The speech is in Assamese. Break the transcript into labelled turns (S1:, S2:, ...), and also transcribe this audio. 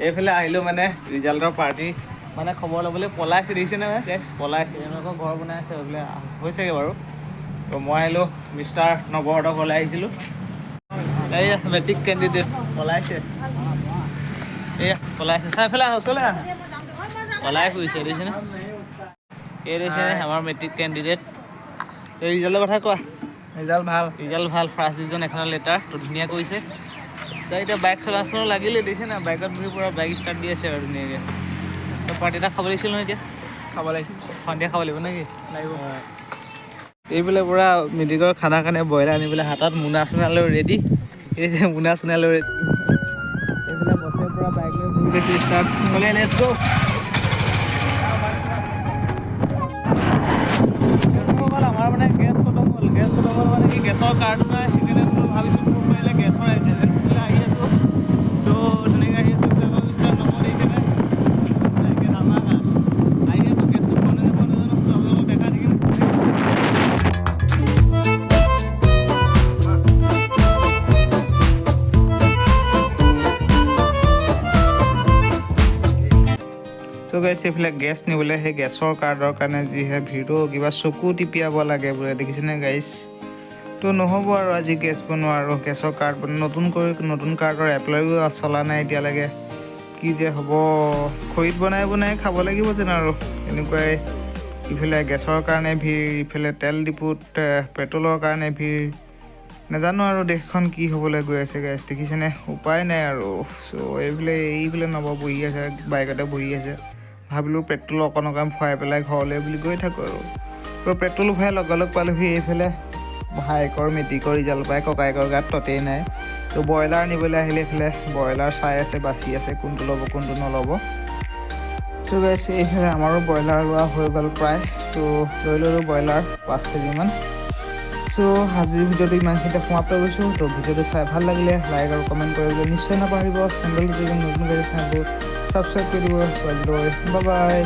S1: এইফালে আহিলোঁ মানে ৰিজাল্টৰ পাৰ্টি মানে খবৰ ল'বলৈ পলাইছে দেখিছেনে পলাইছে এনেকুৱা ঘৰ বনাই আছে বোলে হৈছেগৈ বাৰু তো মই আহিলোঁ মিষ্টাৰ নৱহঁতৰ ঘৰলৈ আহিছিলোঁ এই মেট্ৰিক কেণ্ডিডেট পলাইছে এয়া পলাইছে চাইফালে ওচৰলৈ আহ পলাই ফুৰিছে দেখিছেনে এই দেখিছেনে আমাৰ মেট্ৰিক কেণ্ডিডেট এই ৰিজাল্টৰ কথা কোৱা ৰিজাল্ট ভাল ফাৰ্ষ্ট ডিভিজন এখনৰ লেটাৰ তো ধুনীয়া কৰিছে এতিয়া বাইক চলাচল লাগিলে দিছে না বাইকত বহি পুৰা বাইক ষ্টাৰ্ট দি আছে আৰু ধুনীয়াকৈ তো পাৰ্টি এটা খাব লাগিছিল নহয় এতিয়া খাব লাগিছিল সন্ধিয়া খাব লাগিব নেকি লাগিব এইফালে পুৰা মেট্ৰিকৰ খানা কাৰণে ব্ৰইলাৰ আনি পেলাই হাতত মোনা চোনা লৈ ৰেডি এই যে মোনা চোনা লৈ ৰেডি এইফালে বছে পুৰা বাইক লৈ বহি ষ্টাৰ্ট হ'লে লেটছ গো আমাৰ মানে গেছ খতম হ'ল মানে কি গেছৰ কাৰ্ডো নাই সেইকাৰণে ভাবিছোঁ ফোন মাৰিলে গেছৰ এজেঞ্চিলৈ আহি আছোঁ তো তেনেকৈ আহি আছোঁ বিশ্বাস নকৰি কেনে আমাৰ আহি আছোঁ গেছটো পোৱা নাজানো আপোনালোকক দেখা থাকিম চ' গাইছ এইফালে গেছ নিবলৈ সেই গেছৰ কাৰ্ডৰ কাৰণে যিহে ভিৰটো কিবা চকু টিপিয়াব লাগে বোলে দেখিছেনে গাইছ তো নহ'ব আৰু আজি গেছ বনোৱা আৰু গেছৰ কাৰ্ড নতুন কাৰ্ডৰ এপ্লাইও চলা নাই এতিয়ালৈকে কি যে হ'ব খৰিত বনাই খাব লাগিব যেন আৰু এনেকুৱাই ইফালে গেছৰ কাৰণে ভিৰ ইফালে তেল ডিপুত পেট্ৰলৰ কাৰণে ভিৰ নাজানো আৰু দেশখন কি হ'বলৈ গৈ আছে গাইছ দেখিছেনে উপায় নাই আৰু চ' এইফালে নব বহি আছে বাইকতে বহি আছে ভাবিলোঁ পেট্ৰল অকণ ভৰাই পেলাই ঘৰলৈ বুলি গৈ থাকোঁ আৰু পেট্ৰল ভৰাই লগালগ পালোহি এইফালে ভাইকৰ মেট্ৰিকৰ ৰিজাল্ট পাই ককায়েকৰ গাত ততেই নাই তো ব্ৰইলাৰ নিবলৈ আহিলে এইফালে ব্ৰইলাৰ চাই আছে বাচি আছে কোনটো ল'ব কোনটো নল'ব চ' গাইছ এইফালে আমাৰো ব্ৰইলাৰ লোৱা হৈ গ'ল প্ৰায় তো লৈ ল'লোঁ ব্ৰইলাৰ 5 কেজিমান চ' আজিৰ ভিডিঅ'টো ইমানখিনিতে সমাপ্ত কৰিছোঁ তো ভিডিঅ'টো চাই ভাল লাগিলে লাইক আৰু কমেণ্ট কৰিবলৈ নিশ্চয় নাপাহৰিব চেনেলটো যদি নতুন কৰি চেনেলটো ছাবস্ক্ৰাইব কৰি দিব বাই বাই